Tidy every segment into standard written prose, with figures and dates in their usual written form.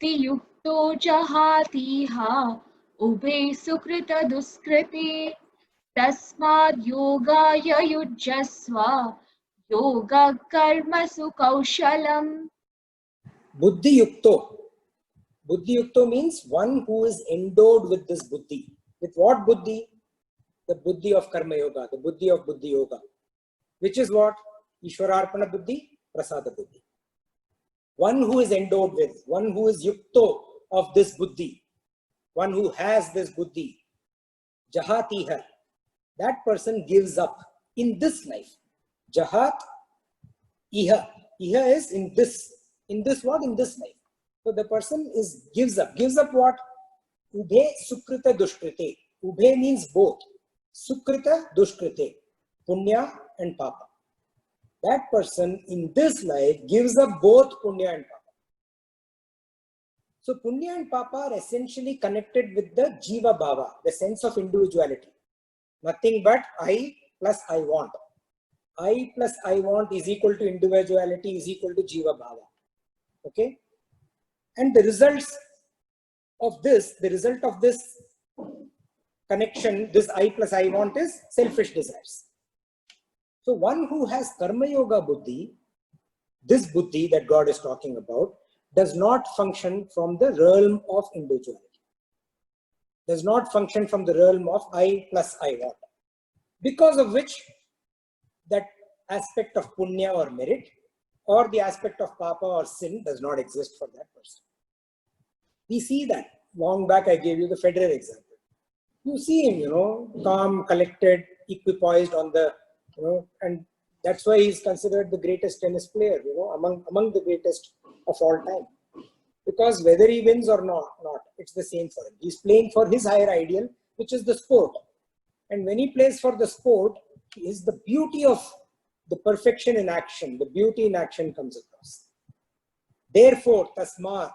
बुद्धियुक्तो जहातीहा उभे सुकृत दुष्कृते तस्माद् योगाय युज्यस्व योगः कर्मसु कौशलम्. Buddhi yukto. Buddhi yukto means one who is endowed with this buddhi. With what buddhi? The buddhi of karma yoga, the buddhi of buddhi yoga. Which is what? Ishwararpana buddhi, prasada buddhi. One who is endowed with, one who is yukto of this buddhi, one who has this buddhi, jahatiha, that person gives up in this life. Jahat, iha. Iha is in this what? In this life. So the person gives up. Gives up what? Ubhe sukrita dushkrite. Ubhe means both. Sukrita dushkrite. Punya and papa. That person in this life gives up both punya and papa. So punya and papa are essentially connected with the jiva bhava, the sense of individuality. Nothing but I plus I want. I plus I want is equal to individuality is equal to jiva bhava. Okay? And the result of this connection, this I plus I want is selfish desires. So one who has karma yoga buddhi, this buddhi that God is talking about, does not function from the realm of individuality. Does not function from the realm of I plus I want. Because of which that aspect of punya or merit or the aspect of papa or sin does not exist for that person. We see that. Long back I gave you the Federer example. You see him, calm, collected, equipoised on the, and that's why he's considered the greatest tennis player, among the greatest of all time. Because whether he wins or not, it's the same for him. He's playing for his higher ideal, which is the sport. And when he plays for the sport, is the beauty of the perfection in action, the beauty in action comes across. Therefore, tasmat,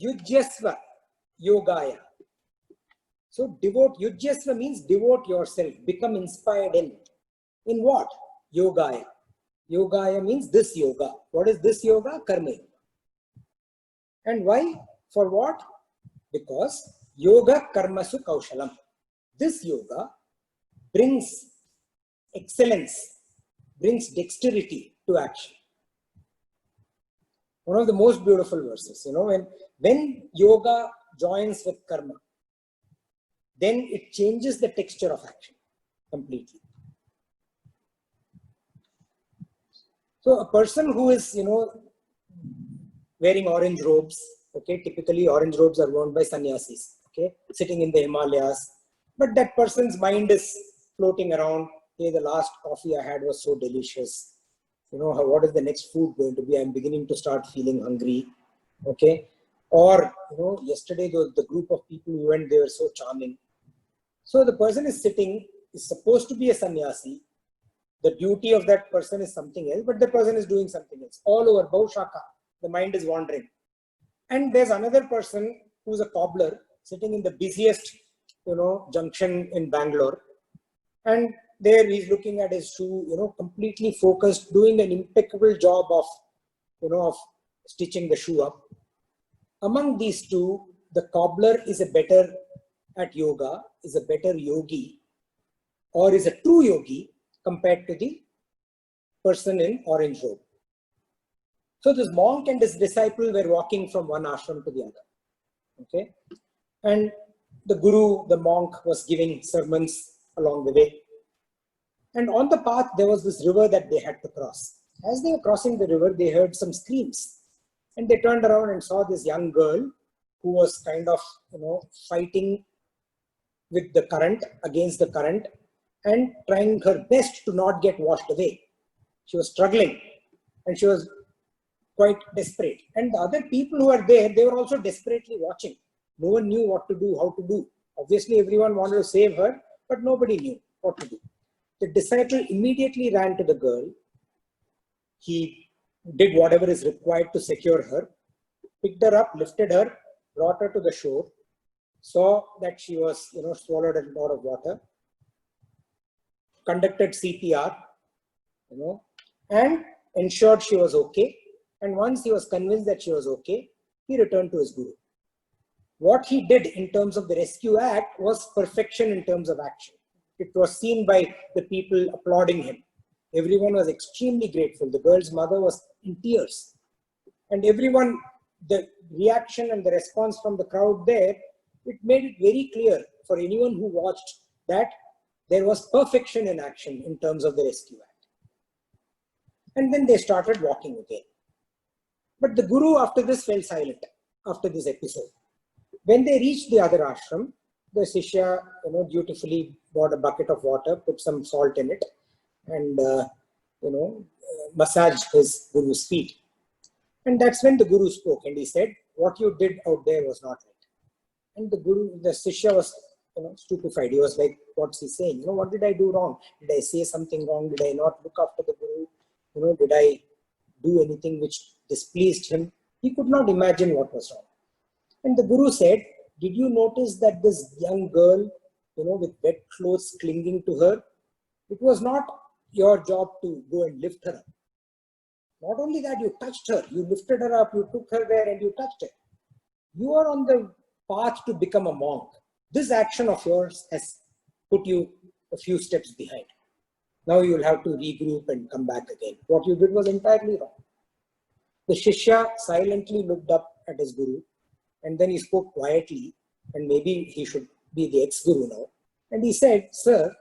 yujyasva yogaya. So devote, yujyasva means devote yourself, become inspired in. In what? Yogaya. Yogaya means this yoga. What is this yoga? Karma yoga. And why? For what? Because yoga karmasu kaushalam. This yoga brings excellence, brings dexterity to action. One of the most beautiful verses, when yoga joins with karma, then it changes the texture of action completely. So a person who is, wearing orange robes, okay, typically orange robes are worn by sannyasis, okay, sitting in the Himalayas, but that person's mind is floating around. Hey, the last coffee I had was so delicious. What is the next food going to be? I'm beginning to start feeling hungry, okay. Or, yesterday the group of people who went, they were so charming. So the person is sitting, is supposed to be a sannyasi. The duty of that person is something else, but the person is doing something else. All over, Bhaushaka, the mind is wandering. And there's another person who's a cobbler sitting in the busiest, junction in Bangalore. And there he's looking at his shoe, completely focused, doing an impeccable job of, of stitching the shoe up. Among these two, the cobbler is a better at yoga, is a better yogi, or is a true yogi compared to the person in orange robe. So this monk and his disciple were walking from one ashram to the other. Okay. And the guru, the monk, was giving sermons along the way. And on the path, there was this river that they had to cross. As they were crossing the river, they heard some screams. And they turned around and saw this young girl who was kind of, fighting with the current, against the current, and trying her best to not get washed away. She was struggling and she was quite desperate. And the other people who were there, they were also desperately watching. No one knew what to do, how to do. Obviously, everyone wanted to save her, but nobody knew what to do. The disciple immediately ran to the girl. He did whatever is required to secure her, picked her up, lifted her, brought her to the shore, saw that she was, swallowed a lot of water, conducted CPR, and ensured she was okay. And once he was convinced that she was okay, he returned to his guru. What he did in terms of the rescue act was perfection in terms of action. It was seen by the people applauding him. Everyone was extremely grateful. The girl's mother was in tears. And everyone, the reaction and the response from the crowd there, it made it very clear for anyone who watched that there was perfection in action in terms of the rescue act. And then they started walking again. But the guru after this fell silent after this episode. When they reached the other ashram, the Shishya, dutifully bought a bucket of water, put some salt in it, and massaged his guru's feet. And that's when the guru spoke, and he said, "What you did out there was not right." And the Shishya was, stupefied. He was like, "What's he saying? What did I do wrong? Did I say something wrong? Did I not look after the guru? Did I do anything which displeased him?" He could not imagine what was wrong. And the guru said, "Did you notice that this young girl, with wet clothes clinging to her, it was not your job to go and lift her up. Not only that, you touched her, you lifted her up, you took her there and you touched her. You are on the path to become a monk. This action of yours has put you a few steps behind. Now you will have to regroup and come back again. What you did was entirely wrong." The Shishya silently looked up at his guru, and then he spoke quietly, and maybe he should be the ex-guru now. And he said, "Sir,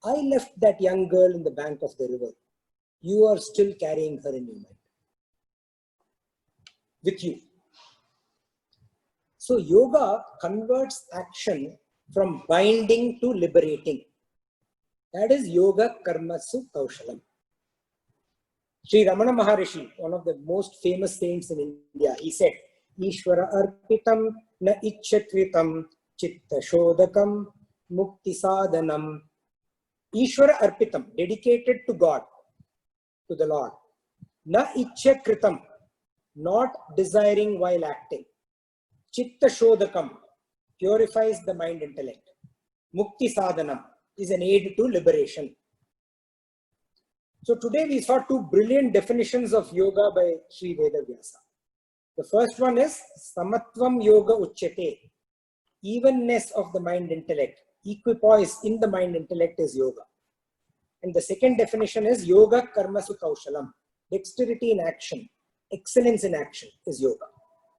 I left that young girl in the bank of the river. You are still carrying her in your mind. With you." So yoga converts action from binding to liberating. That is yoga karmasu kaushalam. Sri Ramana Maharishi, one of the most famous saints in India, he said, "Ishvara arpitam na ichchakritam chitta shodakam mukti sadhanam." Ishvara arpitam, dedicated to God, to the Lord. Na ichchakritam, not desiring while acting. Chitta shodakam, purifies the mind intellect. Mukti sadhanam is an aid to liberation. So today we saw two brilliant definitions of yoga by Sri Vedavyasa. The first one is samatvam yoga uchyate, evenness of the mind intellect, equipoise in the mind intellect is yoga. And the second definition is yoga karmasu kaushalam, dexterity in action, excellence in action is yoga.